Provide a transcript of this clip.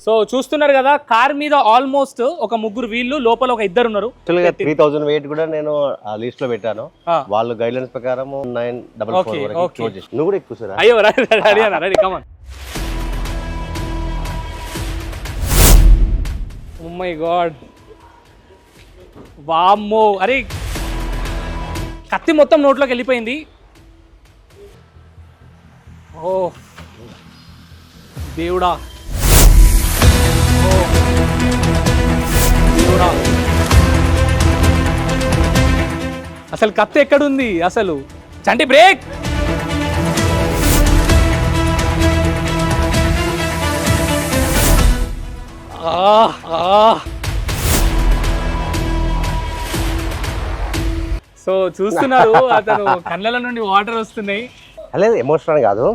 So చూస్తున్నారు కదా, car మీద ఆల్మోస్ట్ ఒక ముగ్గురు వీళ్ళు, లోపల ఒక ఇద్దరు ఉన్నారు. 3000 వెయిట్ కూడా నేను ఆ లిస్ట్ లో పెట్టాను. వాళ్ళు గైడ్ లైన్స్ ప్రకారం 944 వరకు క్లోజ్ చేసి. నువ్వు కూడా ఎక్కువ సార్. అయ్యో రెడీ అన్న, ready come on. Oh my god, వామ్మో, అరే కత్తి మొత్తం నోట్లోకి వెళ్ళిపోయింది. ఓ దేవుడా, ఓ దేవుడా, అసలు కత్తి ఎక్కడుంది అసలు? చంటి బ్రేక్. సో చూస్తున్నారు, అతను కళ్ళల నుండి వాటర్ వస్తున్నాయి. లేదు, ఎమోషనల్ కాదు.